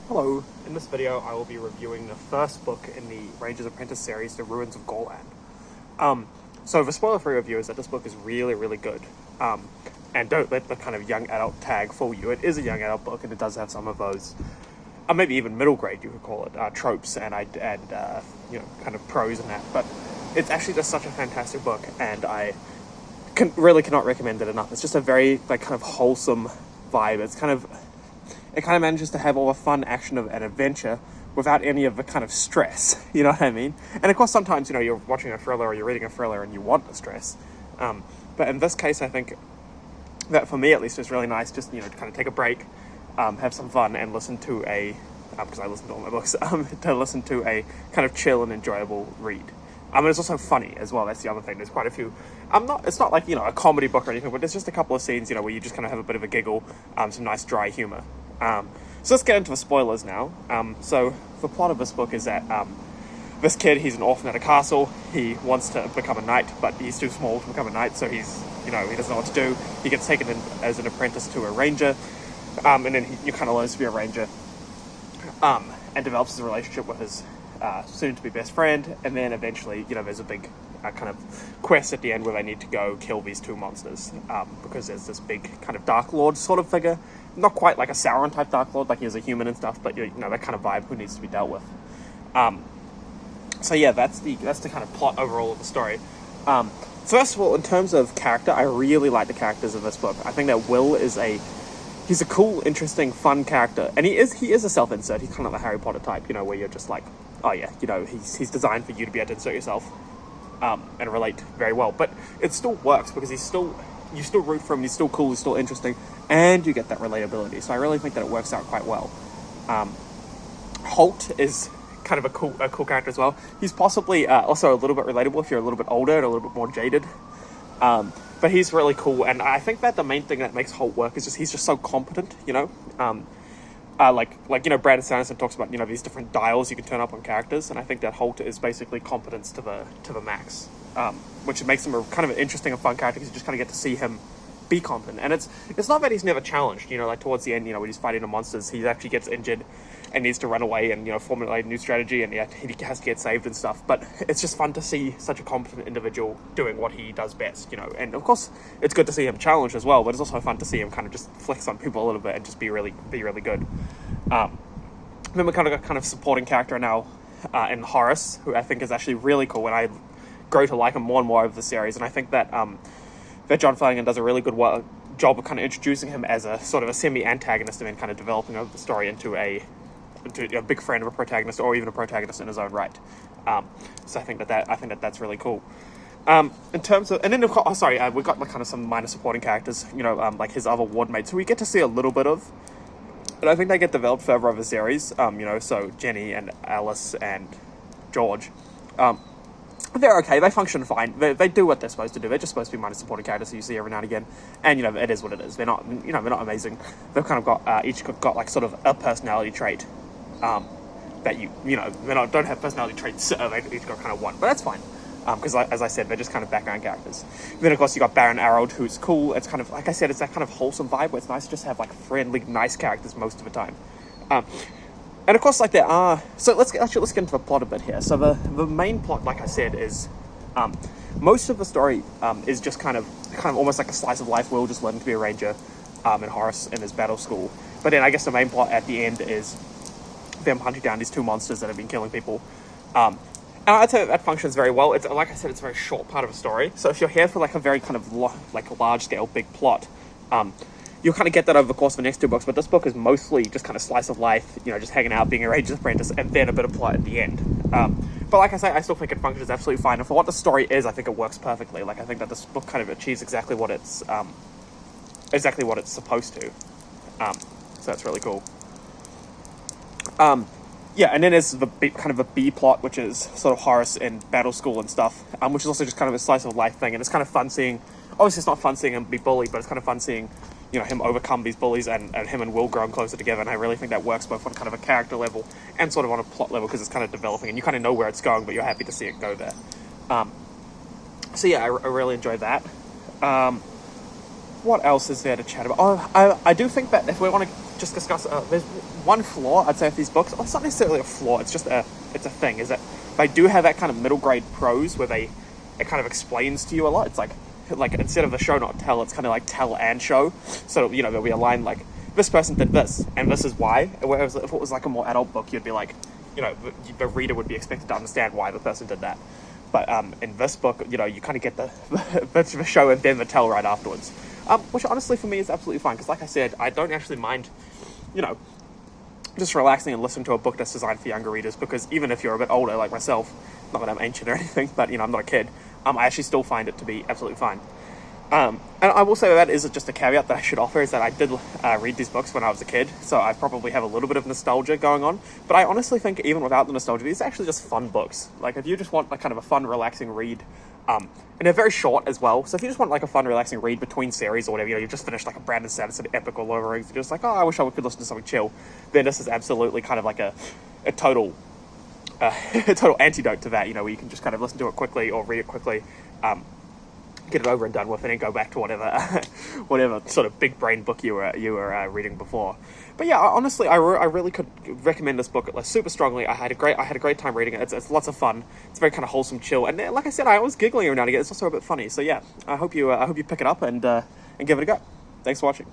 Hello, in this video I will be reviewing the first book in the Rangers Apprentice series, The Ruins of Gorlan. So the spoiler-free review is that this book is really, really good. And don't let the kind of young adult tag fool you. It is a young adult book and it does have some of those, maybe even middle grade you could call it, tropes and kind of prose and that. But it's actually just such a fantastic book and I cannot recommend it enough. It's just a very kind of wholesome vibe. It kind of manages to have all the fun action of an adventure without any of the kind of stress, you know what I mean? And of course sometimes, you're watching a thriller or you're reading a thriller and you want the stress. But in this case, I think that for me at least is really nice just, to kind of take a break, have some fun and listen to because I listen to all my books, to listen to a kind of chill and enjoyable read. It's also funny as well. That's the other thing. There's quite a few. It's not like, a comedy book or anything, but there's just a couple of scenes, where you just kind of have a bit of a giggle, some nice dry humor. So let's get into the spoilers now. So the plot of this book is that this kid, he's an orphan at a castle. He wants to become a knight, but he's too small to become a knight, so he doesn't know what to do. He gets taken in as an apprentice to a ranger, and then he kind of learns to be a ranger, and develops his relationship with his soon-to-be best friend, and then eventually, there's a big kind of quest at the end where they need to go kill these two monsters, because there's this big kind of Dark Lord sort of figure, not quite like a Sauron type Dark Lord, like he's a human and stuff, but that kind of vibe who needs to be dealt with. So yeah, that's the kind of plot overall of the story. First of all, in terms of character, I really like the characters of this book. I think that Will he's a cool, interesting, fun character, and he is a self-insert. He's kind of the Harry Potter type, where you're just like, oh yeah, he's designed for you to be able to insert yourself and relate very well. But it still works because you still root for him. He's still cool. He's still interesting, and you get that relatability. So I really think that it works out quite well. Holt is kind of a cool character as well. He's possibly also a little bit relatable if you're a little bit older and a little bit more jaded. But he's really cool, and I think that the main thing that makes Holt work is he's just so competent, Brandon Sanderson talks about, these different dials you can turn up on characters, and I think that Holt is basically competence to the max, which makes him a kind of an interesting and fun character because you just kind of get to see him be competent. And it's not that he's never challenged, like towards the end, when he's fighting the monsters, he actually gets injured and needs to run away and, formulate a new strategy, and he has to get saved and stuff. But it's just fun to see such a competent individual doing what he does best, and of course it's good to see him challenged as well, but it's also fun to see him kind of just flex on people a little bit and just be really good. Then we got kind of supporting character now in Horus, who I think is actually really cool, and I grow to like him more and more over the series. And I think that that John Flanagan does a really good job of kind of introducing him as a sort of a semi-antagonist and then kind of developing over the story into a big friend of a protagonist, or even a protagonist in his own right. So I think that's really cool. In terms of, and then we got kind of some minor supporting characters, like his other ward mates, who we get to see a little bit of, but I think they get developed further over the series. So Jenny and Alice and George, they're okay. They function fine. They do what they're supposed to do. They're just supposed to be minor supporting characters that you see every now and again. And it is what it is. They're not amazing. They've kind of got each got like sort of a personality trait. That they don't have personality traits. They each got kind of one, but that's fine. Because as I said, they're just kind of background characters. Then of course you got Baron Arrold, who's cool. It's kind of, like I said, it's that kind of wholesome vibe where it's nice to just have like friendly, nice characters most of the time. And of course, there are. So let's get into the plot a bit here. So the main plot, like I said, is most of the story is just kind of almost like a slice of life. Will just learning to be a ranger, and Horus in his battle school. But then I guess the main plot at the end is them hunting down these two monsters that have been killing people. And I'd say that functions very well. It's like I said, it's a very short part of a story. So if you're here for like a very kind of a large scale big plot, you'll kind of get that over the course of the next two books. But this book is mostly just kind of slice of life, just hanging out, being a ranger's apprentice, and then a bit of plot at the end. But like I say, I still think it functions absolutely fine. And for what the story is, I think it works perfectly. Like I think that this book kind of achieves exactly what it's supposed to. So that's really cool. Yeah, and then there's the kind of a B plot, which is sort of Horus in battle school and stuff, which is also just kind of a slice of life thing. And it's kind of fun seeing, obviously it's not fun seeing him be bullied, but it's kind of fun seeing, him overcome these bullies and him and Will growing closer together. And I really think that works both on kind of a character level and sort of on a plot level, because it's kind of developing and you kind of know where it's going, but you're happy to see it go there. So yeah, I really enjoyed that. What else is there to chat about? I do think that if we want to just discuss, there's one flaw I'd say with these books, well, it's not necessarily a flaw, it's a thing, is that they do have that kind of middle grade prose where it kind of explains to you a lot. It's like instead of the show not tell, it's kind of like tell and show. So, you know, there'll be a line like, this person did this, and this is why. Whereas if it was like a more adult book, you'd be like, you know, the reader would be expected to understand why the person did that. But in this book, you know, you kind of get the show and then the tell right afterwards. Which honestly for me is absolutely fine, because like I said, I don't actually mind, you know, just relaxing and listening to a book that's designed for younger readers, because even if you're a bit older like myself, not that I'm ancient or anything, but, you know, I'm not a kid, I actually still find it to be absolutely fine. And I will say that is just a caveat that I should offer, is that I did read these books when I was a kid, so I probably have a little bit of nostalgia going on, but I honestly think even without the nostalgia, these are actually just fun books. Like, if you just want like kind of a fun, relaxing read, and they're very short as well, so if you just want like a fun, relaxing read between series or whatever, you know, you've just finished like a Brandon Sanderson epic or Lord of the Rings, you're just like, oh, I wish I could listen to something chill, then this is absolutely kind of like a total a total antidote to that, you know, where you can just kind of listen to it quickly or read it quickly, get it over and done with, and then go back to whatever sort of big brain book you were reading before. But yeah, honestly, I really could recommend this book like super strongly. I had a great time reading it. It's lots of fun. It's very kind of wholesome, chill, and like I said, I was giggling every now and again. It's also a bit funny. So yeah, I hope you pick it up and give it a go. Thanks for watching.